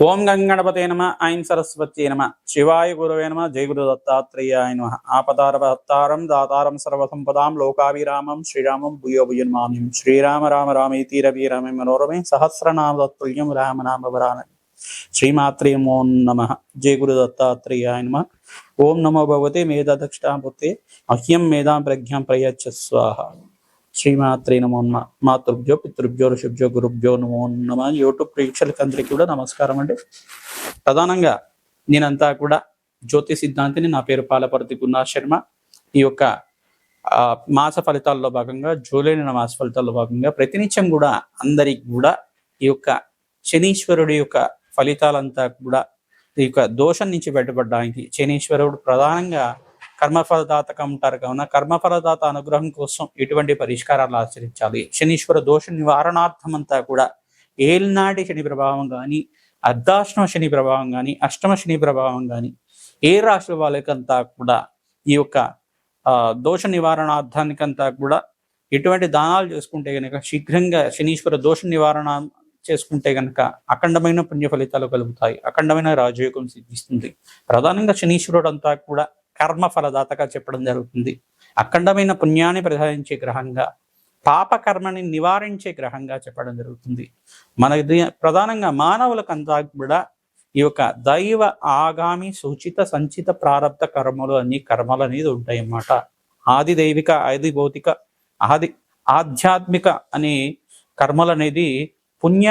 ఓం గంగణపతే నమ ఐం సరస్వత్యై నమ శివాయ గురవే నమ జయ గురు దత్తాత్రేయాయ నమ ఆపదారభత్తారం దాతారం సర్వసంపదాం లోకాభిరామం శ్రీరామం భూయో భుజన్మామ్యం శ్రీరామ రామ రామేతి రవి రమే మనోరమే సహస్రనామ తత్తుల్యం రామనామ వరాన శ్రీమాత్రే నమో నమః జయ గురు దత్తాత్రేయాయ నమ ఓం నమో భగవతే మేధాదక్షిణామూర్తే మహ్యం మేధాం ప్రజ్ఞాం ప్రయచ్చ స్వాహ శ్రీమాత్రే నమో నమ మాతృభ్యో పితృభ్యో ఋషిభ్యో గురుభ్యో నమో నమ యూట్యూబ్ ప్రేక్షకులందరికీ కూడా నమస్కారం అండి. ప్రధానంగా నేనంతా కూడా జ్యోతి సిద్ధాంతిని. నా పేరు పాలపర్తి గురునాథ్ శర్మ. ఈ యొక్క మాస ఫలితాల్లో భాగంగా జూలై నెల మాస ఫలితాల్లో భాగంగా ప్రతినిత్యం కూడా అందరికి కూడా ఈ యొక్క శనీశ్వరుడి యొక్క ఫలితాలంతా కూడా ఈ యొక్క దోషం నుంచి బయటపడడానికి శనీశ్వరుడు ప్రధానంగా కర్మఫలదాతగా ఉంటారు కావున కర్మఫలదాత అనుగ్రహం కోసం ఎటువంటి పరిష్కారాలు ఆచరించాలి, శనీశ్వర దోష నివారణార్థం అంతా కూడా ఏలినాటి శని ప్రభావం కానీ, అర్ధాష్టమ శని ప్రభావం కానీ, అష్టమ శని ప్రభావం కానీ ఏ రాశుల వాళ్ళకంతా కూడా ఈ యొక్క దోష నివారణార్థానికంతా కూడా ఎటువంటి దానాలు చేసుకుంటే కనుక శీఘ్రంగా శనీశ్వర దోష నివారణ చేసుకుంటే కనుక అఖండమైన పుణ్య ఫలితాలు కలుగుతాయి, అఖండమైన రాజయోగం సిద్ధిస్తుంది. ప్రధానంగా శనీశ్వరుడు అంతా కూడా కర్మ ఫలదాతగా చెప్పడం జరుగుతుంది. అఖండమైన పుణ్యాన్ని ప్రసాదించే గ్రహంగా, పాప కర్మని నివారించే గ్రహంగా చెప్పడం జరుగుతుంది. మన ప్రధానంగా మానవులకంతా కూడా ఈ యొక్క దైవ ఆగామి సూచిత సంచిత ప్రారబ్ధ కర్మలు అన్ని కర్మలు అనేది ఉంటాయి అన్నమాట. ఆది దైవిక, ఆది భౌతిక, ఆధ్యాత్మిక అనే కర్మలు అనేది పుణ్య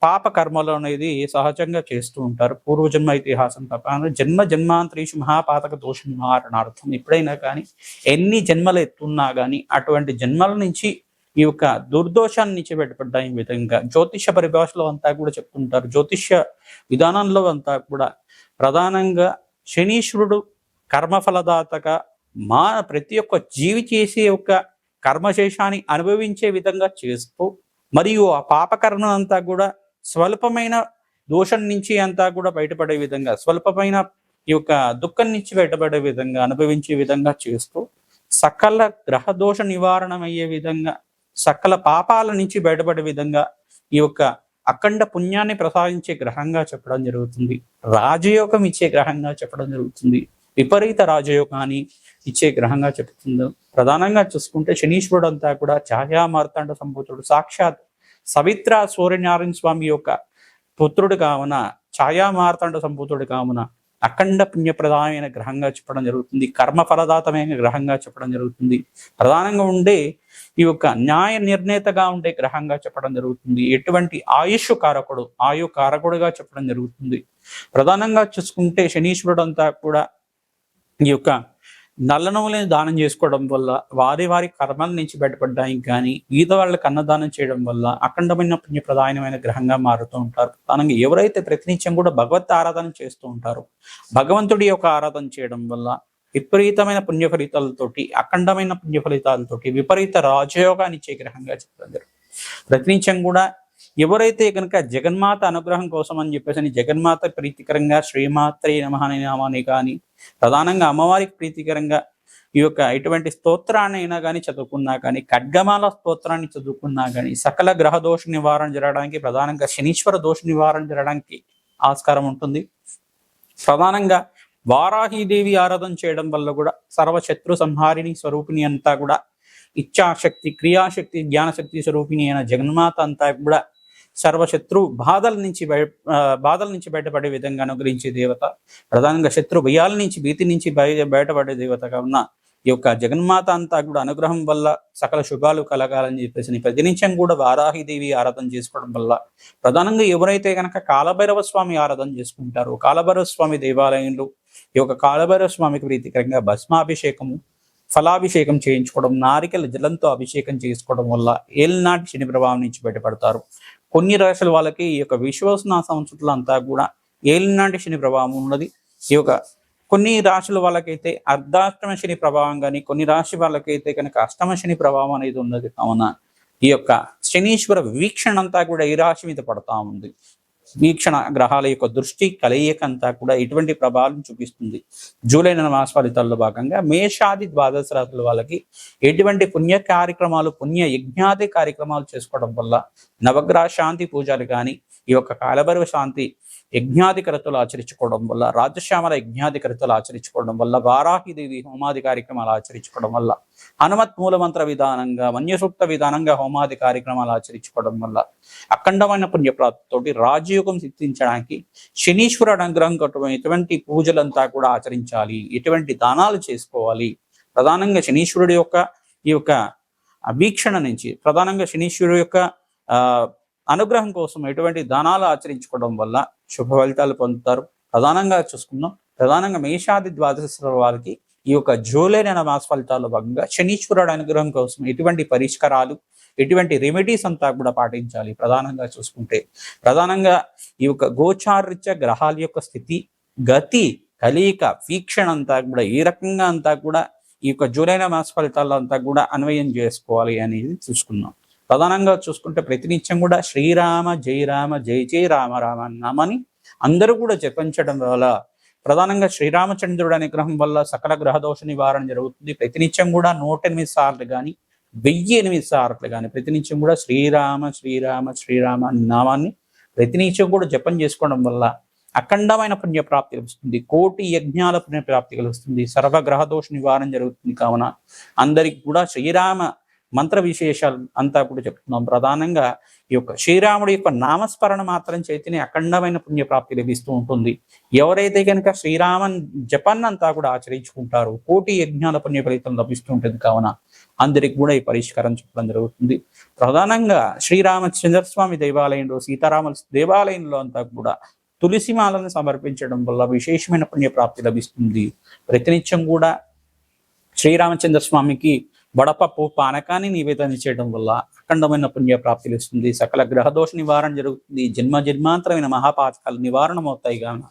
పాప కర్మలు అనేది సహజంగా చేస్తూ ఉంటారు. పూర్వజన్మ ఇతిహాసం ప్రకారం జన్మ జన్మాంతరీషు మహాపాతక దోష నివారణార్థం ఎప్పుడైనా కానీ ఎన్ని జన్మలు ఎత్తున్నా కానీ అటువంటి జన్మల నుంచి ఈ యొక్క దుర్దోషాన్ని నుంచి బయటపడ్డా ఈ విధంగా జ్యోతిష పరిభాషలో అంతా కూడా చెప్తుంటారు. జ్యోతిష విధానంలో అంతా కూడా ప్రధానంగా శనీశ్వరుడు కర్మఫలదాతగా ప్రతి ఒక్క జీవి చేసే యొక్క కర్మశేషాన్ని అనుభవించే విధంగా చేస్తూ, మరియు ఆ పాపకర్మ అంతా కూడా స్వల్పమైన దోషం నుంచి అంతా కూడా బయటపడే విధంగా, స్వల్పమైన ఈ యొక్క దుఃఖం నుంచి బయటపడే విధంగా అనుభవించే విధంగా చేస్తూ, సకల గ్రహ దోష నివారణ అయ్యే విధంగా, సకల పాపాల నుంచి బయటపడే విధంగా ఈ యొక్క అఖండ పుణ్యాన్ని ప్రసాదించే గ్రహంగా చెప్పడం జరుగుతుంది. రాజయోగం ఇచ్చే గ్రహంగా చెప్పడం జరుగుతుంది. విపరీత రాజయోగాన్ని ఇచ్చే గ్రహంగా చెప్తుంది. ప్రధానంగా చూసుకుంటే శనీశ్వరుడు అంతా కూడా ఛాయామార్తాండ సంభూతుడు, సాక్షాత్ సవిత్ర సూర్యనారాయణ స్వామి యొక్క పుత్రుడు కావున, ఛాయామార్తాండ సంభూతుడు కావున అఖండ పుణ్యప్రదాయమైన గ్రహంగా చెప్పడం జరుగుతుంది. కర్మ ఫలదాతమైన గ్రహంగా చెప్పడం జరుగుతుంది. ప్రధానంగా ఉండే ఈ యొక్క న్యాయ నిర్ణేతగా ఉండే గ్రహంగా చెప్పడం జరుగుతుంది. ఎటువంటి ఆయుష్ కారకుడు, ఆయు కారకుడుగా చెప్పడం జరుగుతుంది. ప్రధానంగా చూసుకుంటే శనీశ్వరుడు అంతా కూడా ఈ యొక్క నల్ల నువ్వులని దానం చేసుకోవడం వల్ల, వారి వారి కర్మల నుంచి బయటపడ్డానికి కానీ, ఈద వాళ్ళకి అన్నదానం చేయడం వల్ల అఖండమైన పుణ్యప్రదాయమైన గ్రహంగా మారుతూ ఉంటారు. ప్రధానంగా ఎవరైతే ప్రతినిత్యం కూడా భగవత్ ఆరాధన చేస్తూ ఉంటారో, భగవంతుడి యొక్క ఆరాధన చేయడం వల్ల విపరీతమైన పుణ్య ఫలితాలతోటి, అఖండమైన పుణ్య ఫలితాలతోటి విపరీత రాజయోగాన్ని ఇచ్చే గ్రహంగా చెప్పడం జరుగుతుంది. ప్రతినిత్యం కూడా ఎవరైతే కనుక జగన్మాత అనుగ్రహం కోసం అని చెప్పేసి జగన్మాత ప్రీతికరంగా శ్రీమాత్రే నమః అనే నామాన్ని కానీ, ప్రధానంగా అమ్మవారికి ప్రీతికరంగా ఈ యొక్క ఎటువంటి స్తోత్రాన్ని అయినా కానీ చదువుకున్నా కానీ, ఖడ్గమాల స్తోత్రాన్ని చదువుకున్నా కానీ సకల గ్రహ దోష నివారణ జరగడానికి, ప్రధానంగా శనీశ్వర దోష నివారణ జరగడానికి ఆస్కారం ఉంటుంది. ప్రధానంగా వారాహీదేవి ఆరాధన చేయడం వల్ల కూడా సర్వశత్రు సంహారిణి స్వరూపిణి అంతా కూడా ఇచ్ఛాశక్తి, క్రియాశక్తి, జ్ఞానశక్తి స్వరూపిణి అయిన జగన్మాత అంతా కూడా సర్వశత్రు బాధల నుంచి బయటపడే విధంగా అనుగ్రహించే దేవత. ప్రధానంగా శత్రు భయాల నుంచి, భీతి నుంచి బయటపడే దేవతగా ఉన్న ఈ యొక్క జగన్మాత అంతా కూడా అనుగ్రహం వల్ల సకల శుభాలు కలగాలని చెప్పేసి ప్రతినిత్యం కూడా వారాహిదేవి ఆరాధన చేసుకోవడం వల్ల, ప్రధానంగా ఎవరైతే కనుక కాలభైరవ స్వామి ఆరాధన చేసుకుంటారో, కాలభైరవ స్వామి దేవాలయంలో ఈ యొక్క కాలభైరవ స్వామికి ప్రీతికరంగా భస్మాభిషేకము, ఫలాభిషేకం చేయించుకోవడం, నారికల జలంతో అభిషేకం చేసుకోవడం వల్ల ఏలినాటి శని ప్రభావం నుంచి బయటపడతారు. కొన్ని రాశుల వాళ్ళకి ఈ యొక్క విశ్వసన సంవత్సరాలు అంతా కూడా ఏలినాటి శని ప్రభావం ఉన్నది. ఈ యొక్క కొన్ని రాశుల వాళ్ళకైతే అర్ధాష్టమ శని ప్రభావం కానీ, కొన్ని రాశి వాళ్ళకైతే కనుక అష్టమ శని ప్రభావం అనేది ఉన్నది. కావున ఈ యొక్క శనీశ్వర వీక్షణ అంతా కూడా ఈ రాశి మీద పడతా ఉంది. వీక్షణ గ్రహాల యొక్క దృష్టి కలయిక అంతా కూడా ఎటువంటి ప్రభావం చూపిస్తుంది. జూలై నెల మాస ఫలితాల్లో భాగంగా మేషాది ద్వాదశ రాశుల వాళ్ళకి ఎటువంటి పుణ్య కార్యక్రమాలు, పుణ్య యజ్ఞాది కార్యక్రమాలు చేసుకోవడం వల్ల, నవగ్రహ శాంతి పూజలు కానీ, ఈ యొక్క కాలభైరవ శాంతి యజ్ఞాధికరతలు ఆచరించుకోవడం వల్ల, రాజశ్యామల యజ్ఞాధికరతలు ఆచరించుకోవడం వల్ల, వారాహిదేవి హోమాది కార్యక్రమాలు ఆచరించుకోవడం వల్ల, హనుమత్ మూలమంత్ర విధానంగా, మన్యసూక్త విధానంగా హోమాది కార్యక్రమాలు ఆచరించుకోవడం వల్ల అఖండమైన పుణ్యప్రాప్తితోటి రాజయోగం సిద్ధించడానికి శనీశ్వరుడు అనుగ్రహం కట్టుకుని ఎటువంటి పూజలంతా కూడా ఆచరించాలి, ఎటువంటి దానాలు చేసుకోవాలి. ప్రధానంగా శనీశ్వరుడు యొక్క ఈ యొక్క వీక్షణ నుంచి, ప్రధానంగా శనీశ్వరుడు యొక్క అనుగ్రహం కోసం ఎటువంటి దానాలు ఆచరించుకోవడం వల్ల శుభ ఫలితాలు పొందుతారు. ప్రధానంగా చూసుకుందాం, ప్రధానంగా మేషాది ద్వాదశ వారికి ఈ యొక్క జూలై నెల మాస ఫలితాల్లో భాగంగా శనీశ్వరుడు అనుగ్రహం కోసం ఎటువంటి పరిష్కారాలు, ఎటువంటి రెమెడీస్ అంతా కూడా పాటించాలి. ప్రధానంగా చూసుకుంటే ప్రధానంగా ఈ యొక్క గోచారరీత్యా గ్రహాల యొక్క స్థితి, గతి, కలయిక, వీక్షణ అంతా కూడా ఏ రకంగా అంతా కూడా ఈ యొక్క జూలై నెల మాస ఫలితాల్లో అంతా కూడా అన్వయం చేసుకోవాలి అనేది చూసుకున్నాం. ప్రధానంగా చూసుకుంటే ప్రతినిత్యం కూడా శ్రీరామ జై రామ జై జై రామ రామ నామని అందరూ కూడా జపించడం వల్ల, ప్రధానంగా శ్రీరామచంద్రుడు అనుగ్రహం వల్ల సకల గ్రహదోష నివారణ జరుగుతుంది. ప్రతినిత్యం కూడా 108 సార్లు కానీ 1008 సార్లు కానీ ప్రతినిత్యం కూడా శ్రీరామ శ్రీరామ శ్రీరామ నామాన్ని ప్రతినిత్యం కూడా జపం చేసుకోవడం వల్ల అఖండమైన పుణ్యప్రాప్తి కలుగుతుంది. కోటి యజ్ఞాల పుణ్యప్రాప్తి కలుగుతుంది. సర్వగ్రహదోష నివారణ జరుగుతుంది. కావున అందరికి కూడా శ్రీరామ మంత్ర విశేషాలు అంతా కూడా చెప్తున్నాం. ప్రధానంగా ఈ యొక్క శ్రీరాముడి యొక్క నామస్మరణ మాత్రం చేతిని అఖండమైన పుణ్యప్రాప్తి లభిస్తూ ఉంటుంది. ఎవరైతే కనుక శ్రీరామన్ జపాన్నంతా కూడా ఆచరించుకుంటారో కోటి యజ్ఞాల పుణ్య ఫలితం లభిస్తూ ఉంటుంది. కావున అందరికి కూడా ఈ పరిష్కారం చెప్పడం జరుగుతుంది. ప్రధానంగా శ్రీరామచంద్రస్వామి దేవాలయంలో, సీతారామ దేవాలయంలో అంతా కూడా తులసిమాలను సమర్పించడం వల్ల విశేషమైన పుణ్యప్రాప్తి లభిస్తుంది. ప్రతినిత్యం కూడా శ్రీరామచంద్ర స్వామికి వడపప్పు పానకాన్ని నివేదన చేయడం వల్ల అఖండమైన పుణ్యప్రాప్తి లభిస్తుంది. సకల గ్రహదోష నివారణ జరుగుతుంది. జన్మ జన్మాంతరమైన మహాపాతకాలు నివారణ అవుతాయి. కావున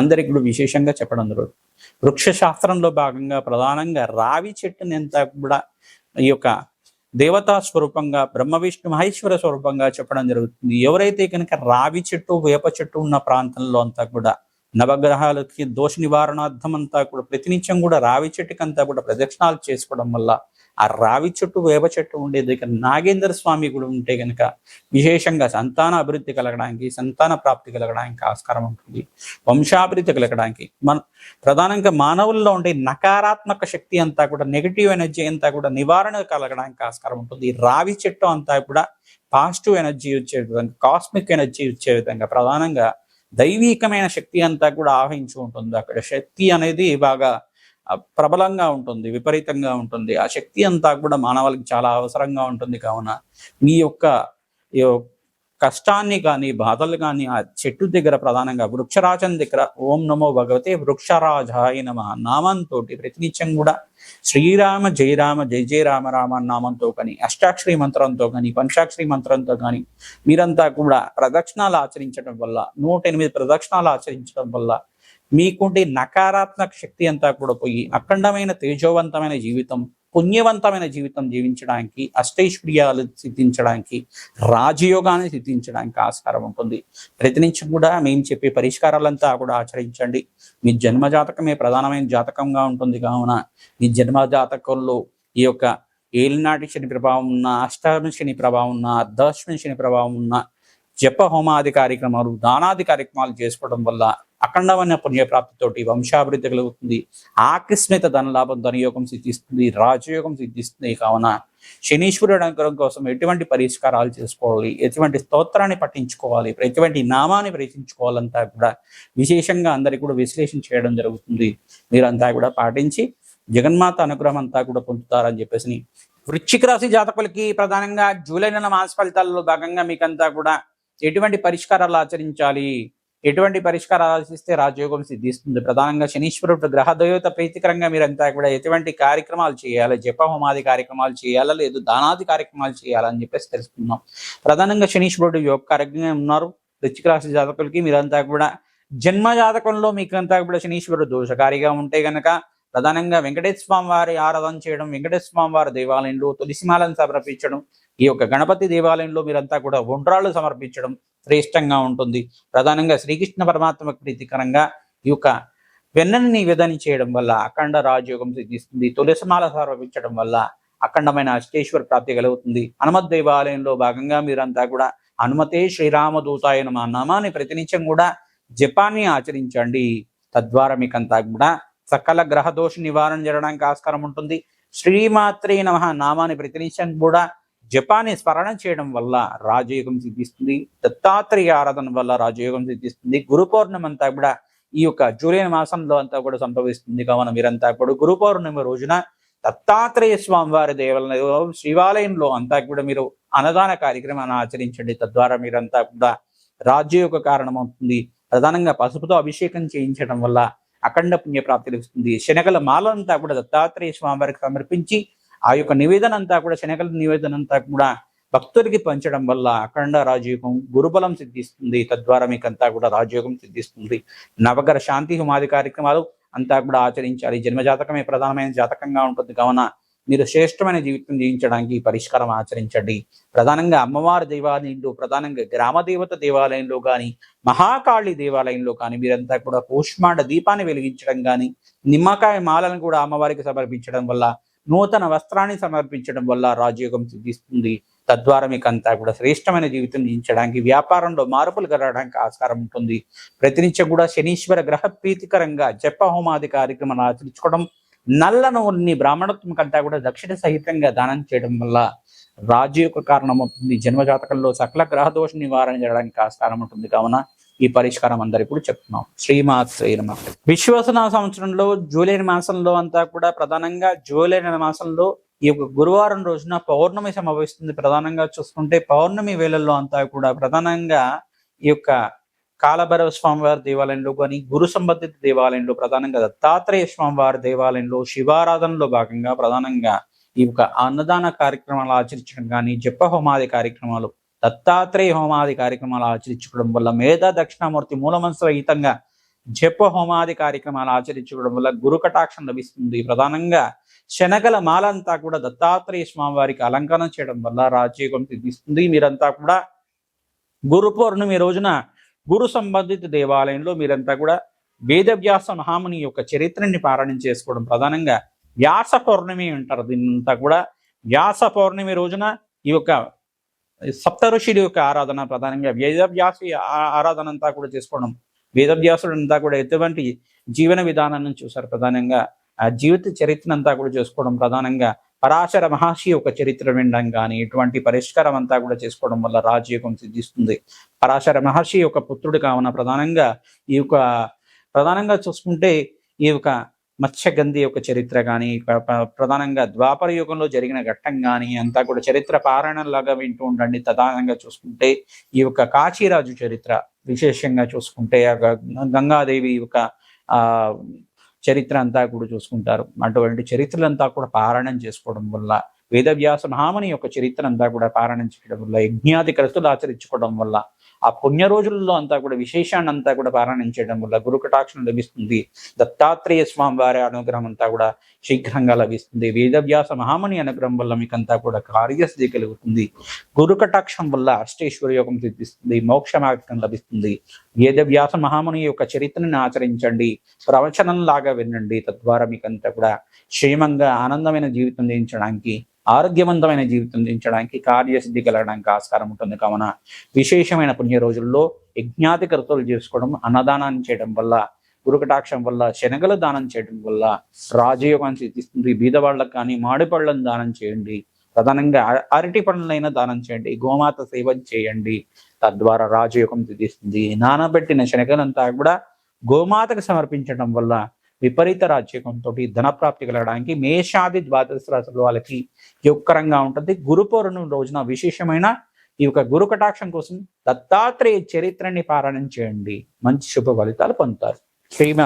అందరికి కూడా విశేషంగా చెప్పడం జరుగుతుంది. వృక్ష శాస్త్రంలో భాగంగా ప్రధానంగా రావి చెట్టుని అంతా కూడా ఈ యొక్క దేవతా స్వరూపంగా, బ్రహ్మ విష్ణు మహేశ్వర స్వరూపంగా చెప్పడం జరుగుతుంది. ఎవరైతే కనుక రావి చెట్టు, వేప చెట్టు ఉన్న ప్రాంతంలో అంతా కూడా నవగ్రహాలకి దోష నివారణార్థం అంతా కూడా ప్రతినిత్యం కూడా రావి చెట్టుకంతా కూడా ప్రదక్షిణాలు చేసుకోవడం వల్ల ఆ రావి చెట్టు, వేప చెట్టు ఉండే దగ్గర నాగేంద్ర స్వామి కూడా ఉంటే కనుక విశేషంగా సంతాన అభివృద్ధి కలగడానికి, సంతాన ప్రాప్తి కలగడానికి ఆస్కారం ఉంటుంది. వంశాభివృద్ధి కలగడానికి ప్రధానంగా మానవుల్లో ఉండే నకారాత్మక శక్తి అంతా కూడా, నెగిటివ్ ఎనర్జీ అంతా కూడా నివారణ కలగడానికి ఆస్కారం ఉంటుంది. రావి చెట్టు అంతా కూడా పాజిటివ్ ఎనర్జీ వచ్చే విధంగా, కాస్మిక్ ఎనర్జీ వచ్చే విధంగా, ప్రధానంగా దైవీకమైన శక్తి అంతా కూడా ఆవహించి ఉంటుంది. అక్కడ శక్తి అనేది బాగా ప్రబలంగా ఉంటుంది, విపరీతంగా ఉంటుంది. ఆ శక్తి అంతా కూడా మానవాళికి చాలా అవసరంగా ఉంటుంది. కావున మీ యొక్క కష్టాన్ని కానీ, బాధలు కానీ ఆ చెట్టు దగ్గర, ప్రధానంగా వృక్షరాజం దగ్గర ఓం నమో భగవతే వృక్షరాజాయ నమః నామంతో ప్రతినిత్యం కూడా శ్రీరామ జై రామ జై జై రామ రామ నామంతో కానీ, అష్టాక్షరి మంత్రంతో కానీ, పంచాక్షరి మంత్రంతో కానీ మీరంతా కూడా ప్రదక్షిణాలు ఆచరించడం వల్ల, 108 ప్రదక్షిణాలు ఆచరించడం వల్ల మీకుండే నకారాత్మక శక్తి అంతా కూడా పోయి అఖండమైన తేజోవంతమైన జీవితం, పుణ్యవంతమైన జీవితం జీవించడానికి, అష్టైశ్వర్యాలు సిద్ధించడానికి, రాజయోగాన్ని సిద్ధించడానికి ఆస్కారం ఉంటుంది. ప్రతినిత్యం కూడా మేము చెప్పే పరిష్కారాలంతా కూడా ఆచరించండి. మీ జన్మ జాతకమే ప్రధానమైన జాతకంగా ఉంటుంది. కావున మీ జన్మ జాతకంలో ఈ యొక్క ఏలినాటి శని ప్రభావం ఉన్న, అష్టాదశ శని ప్రభావం ఉన్న, అర్ధాష్టమి శని ప్రభావం ఉన్న జప హోమాది కార్యక్రమాలు, దానాది కార్యక్రమాలు చేసుకోవడం వల్ల అఖండమైన పుణ్యప్రాప్తితోటి వంశాభివృద్ధి కలుగుతుంది. ఆకస్మిక ధనలాభం, ధనయోగం సిద్ధిస్తుంది, రాజయోగం సిద్ధిస్తుంది. కావున శనీశ్వరుడు అనుగ్రహం కోసం ఎటువంటి పరిష్కారాలు చేసుకోవాలి, ఎటువంటి స్తోత్రాన్ని పఠించుకోవాలి, ఎటువంటి నామాన్ని ప్రయత్నించుకోవాలంతా కూడా విశేషంగా అందరికీ కూడా విశ్లేషణ చేయడం జరుగుతుంది. మీరంతా కూడా పాటించి జగన్మాత అనుగ్రహం అంతా కూడా పొందుతారని చెప్పేసి వృశ్చిక రాశి జాతకులకి ప్రధానంగా జూలై నెల మాస ఫలితాల్లో భాగంగా మీకంతా కూడా ఎటువంటి పరిష్కారాలు ఆచరించాలి, ఎటువంటి పరిష్కారాలు ఆలోచిస్తే రాజయోగం సిద్ధిస్తుంది. ప్రధానంగా శనీశ్వరుడు గ్రహదేవత ప్రీతికరంగా మీరంతా కూడా ఎటువంటి కార్యక్రమాలు చేయాలి, జప హోమాది కార్యక్రమాలు చేయాలా, లేదు దానాది కార్యక్రమాలు చేయాలని చెప్పేసి తెలుసుకుందాం. ప్రధానంగా శనీశ్వరుడు యోగకారంగా ఉన్నారు. వృశ్చిక రాశి జాతకులకి మీరంతా కూడా జన్మ జాతకంలో మీకంతా కూడా శనీశ్వరుడు దోషకారిగా ఉంటే గనక ప్రధానంగా వెంకటేశ్వర స్వామి వారి ఆరాధన చేయడం, వెంకటేశ్వర స్వామి వారి దేవాలయంలో తులసిమాలను సమర్పించడం, ఈ యొక్క గణపతి దేవాలయంలో మీరంతా కూడా ఉండ్రాళ్ళు సమర్పించడం, శ్రేష్టంగా ఉంటుంది. ప్రధానంగా శ్రీకృష్ణ పరమాత్మకు ప్రీతికరంగా ఈ యొక్క వెన్నని నివేదన చేయడం వల్ల అఖండ రాజయోగం సిద్ధిస్తుంది. తులసిమాల సమర్పించడం వల్ల అఖండమైన అష్టేశ్వర ప్రాప్తి కలుగుతుంది. హనుమత్ దేవాలయంలో భాగంగా మీరంతా కూడా హనుమతే శ్రీరామదూతాయ నమః నామాన్ని ప్రతినిత్యం కూడా జపాన్ని ఆచరించండి. తద్వారా మీకంతా కూడా సకల గ్రహ దోష నివారణ జరగడానికి ఆస్కారం ఉంటుంది. శ్రీమాత్రే నమః నామాన్ని ప్రతినిత్యం కూడా జపాన్ని స్మరణ చేయడం వల్ల రాజయోగం సిద్ధిస్తుంది. దత్తాత్రేయ ఆరాధన వల్ల రాజయోగం సిద్ధిస్తుంది. గురు పౌర్ణమి అంతా కూడా ఈ యొక్క జూలై మాసంలో అంతా కూడా సంభవిస్తుంది. కావున మీరంతా కూడా గురు పౌర్ణమి రోజున దత్తాత్రేయ స్వామి వారి దేవాలయంలో శివాలయంలో అంతా కూడా మీరు అన్నదాన కార్యక్రమాన్ని ఆచరించండి. తద్వారా మీరంతా కూడా రాజ్యయోగ కారణమవుతుంది. ప్రధానంగా పసుపుతో అభిషేకం చేయించడం వల్ల అఖండ పుణ్య ప్రాప్తి లభిస్తుంది. శనగల మాలంతా కూడా దత్తాత్రేయ స్వామి వారికి సమర్పించి ఆ యొక్క నివేదన అంతా కూడా శనగల నివేదన అంతా కూడా భక్తులకి పంచడం వల్ల అఖండ రాజయోగం గురుబలం సిద్ధిస్తుంది. తద్వారా మీకంతా కూడా రాజయోగం సిద్ధిస్తుంది. నవగ్రహ శాంతి హోమాది కార్యక్రమాలు అంతా కూడా ఆచరించాలి. జన్మజాతకమే ప్రధానమైన జాతకంగా ఉంటుంది. కావున మీరు శ్రేష్టమైన జీవితం జీవించడానికి పరిష్కారం ఆచరించండి. ప్రధానంగా అమ్మవారి దేవాలయంలో, ప్రధానంగా గ్రామ దేవత దేవాలయంలో కానీ, మహాకాళి దేవాలయంలో కానీ మీరంతా కూడా కూష్మాండ దీపాన్ని వెలిగించడం కానీ, నిమ్మకాయ మాలను కూడా అమ్మవారికి సమర్పించడం వల్ల, నూతన వస్త్రాన్ని సమర్పించడం వల్ల రాజయోగం సిద్ధిస్తుంది. తద్వారా మీకు అంతా కూడా శ్రేష్టమైన జీవితం జీవించడానికి, వ్యాపారంలో మార్పులు కలగడానికి ఆస్కారం ఉంటుంది. ప్రతినిత్యం కూడా శనీశ్వర గ్రహ ప్రీతికరంగా జప హోమాది కార్యక్రమాలు ఆచరించుకోవడం, నల్ల నూనెని బ్రాహ్మణత్వం కంటే కూడా దక్షిణ సహితంగా దానం చేయడం వల్ల రాజయోగ కారణమవుతుంది. జన్మజాతకంలో సకల గ్రహ దోష నివారణ చేయడానికి ఆస్కారం ఉంటుంది. కావున ఈ పరిష్కారం అందరికీ కూడా చెప్తున్నాం. శ్రీమాత్రే నమః. విశ్వాసన సంవత్సరంలో జూలై మాసంలో అంతా కూడా ప్రధానంగా జూలై మాసంలో ఈ యొక్క గురువారం రోజున పౌర్ణమి సంభవిస్తుంది. ప్రధానంగా చూసుకుంటే పౌర్ణమి వేళల్లో అంతా కూడా ప్రధానంగా ఈ యొక్క కాలభైరవ స్వామివారి దేవాలయంలో కానీ, గురు సంబంధిత దేవాలయంలో, ప్రధానంగా దత్తాత్రేయ స్వామివారి దేవాలయంలో శివారాధనలో భాగంగా ప్రధానంగా ఈ యొక్క అన్నదాన కార్యక్రమాలు ఆచరించడం కానీ, జప హోమాది కార్యక్రమాలు, దత్తాత్రేయ హోమాది కార్యక్రమాలు ఆచరించుకోవడం వల్ల, మేధా దక్షిణామూర్తి మూలమంత్రహితంగా జప హోమాది కార్యక్రమాలు ఆచరించుకోవడం వల్ల గురు కటాక్షం లభిస్తుంది. ప్రధానంగా శనగల మాలంతా కూడా దత్తాత్రేయ స్వామి వారికి అలంకరణ చేయడం వల్ల రాజయోగం సిద్ధిస్తుంది. మీరంతా కూడా గురు పౌర్ణమి రోజున గురు సంబంధిత దేవాలయంలో మీరంతా కూడా వేదవ్యాస మహాముని యొక్క చరిత్రని పారాయణం చేసుకోవడం, ప్రధానంగా వ్యాస పౌర్ణమి అంటారు దీన్నంతా కూడా. వ్యాస పౌర్ణమి రోజున ఈ యొక్క సప్త ఋషుడి యొక్క ఆరాధన, ప్రధానంగా వేదవ్యాసి ఆరాధన అంతా కూడా చేసుకోవడం. వేదవ్యాసుడు అంతా కూడా ఎటువంటి జీవన విధానాన్ని చూశారు. ప్రధానంగా ఆ జీవిత చరిత్ర అంతా కూడా చేసుకోవడం, ప్రధానంగా పరాశర మహర్షి యొక్క చరిత్ర వినడం కానీ, ఇటువంటి పరిష్కారం అంతా కూడా చేసుకోవడం వల్ల రాజయోగం సిద్ధిస్తుంది. పరాశర మహర్షి యొక్క పుత్రుడు కావున ప్రధానంగా ఈ యొక్క ప్రధానంగా చూసుకుంటే ఈ యొక్క మత్స్యగంధి యొక్క చరిత్ర కానీ, ప్రధానంగా ద్వాపర యుగంలో జరిగిన ఘట్టం కానీ అంతా కూడా చరిత్ర పారాయణలాగా వింటూ ఉండండి. ప్రధానంగా చూసుకుంటే ఈ యొక్క కాశీరాజు చరిత్ర విశేషంగా చూసుకుంటే గంగాదేవి యొక్క చరిత్ర అంతా కూడా చూసుకుంటారు. అటువంటి చరిత్రలంతా కూడా పారాయణం చేసుకోవడం వల్ల, వేదవ్యాస మహాముని యొక్క చరిత్ర అంతా కూడా పారాయణం చేయడం వల్ల, యజ్ఞాది కృతులు ఆచరించుకోవడం వల్ల, ఆ పుణ్య రోజుల్లో అంతా కూడా విశేషాన్ని అంతా కూడా పారాయణం చేయడం వల్ల గురు కటాక్షం లభిస్తుంది. దత్తాత్రేయ స్వామి వారి అనుగ్రహం అంతా కూడా శీఘ్రంగా లభిస్తుంది. వేదవ్యాస మహాముని అనుగ్రహం వల్ల మీకంతా కూడా కార్యసిద్ధి కలుగుతుంది. గురు కటాక్షం వల్ల అష్టేశ్వర యోగం సిద్ధిస్తుంది, మోక్ష మార్గం లభిస్తుంది. వేదవ్యాస మహాముని యొక్క చరిత్రని ఆచరించండి, ప్రవచనంలాగా వినండి. తద్వారా మీకంతా కూడా క్షేమంగా ఆనందమైన జీవితం జీవించడానికి, ఆరోగ్యవంతమైన జీవితం జీవించడానికి, కార్యసిద్ధి కలగడానికి ఆస్కారం ఉంటుంది. కావున విశేషమైన పుణ్య రోజుల్లో యజ్ఞాతి కర్తలు చేసుకోవడం, అన్నదానాన్ని చేయడం వల్ల, గురుకటాక్షం వల్ల, శనగలు దానం చేయడం వల్ల రాజయోగాన్ని సిద్ధిస్తుంది. బీదవాళ్ళకు కానీ మాడి పళ్ళను దానం చేయండి, ప్రధానంగా అరటి పళ్ళనైనా దానం చేయండి, గోమాత సేవ చేయండి. తద్వారా రాజయోగం సిద్ధిస్తుంది. నానబెట్టిన శనగలంతా కూడా గోమాతకు సమర్పించడం వల్ల విపరీత రాజ్యకంతో ధనప్రాప్తి కలగడానికి మేషాది ద్వాదశ రాశుల వాళ్ళకి యోగకరంగా ఉంటుంది. గురు పౌర్ణమి రోజున విశేషమైన ఈ యొక్క గురు కటాక్షం కోసం దత్తాత్రేయ చరిత్రని పారాయణం చేయండి, మంచి శుభ ఫలితాలు పొందుతారు. శ్రీమాత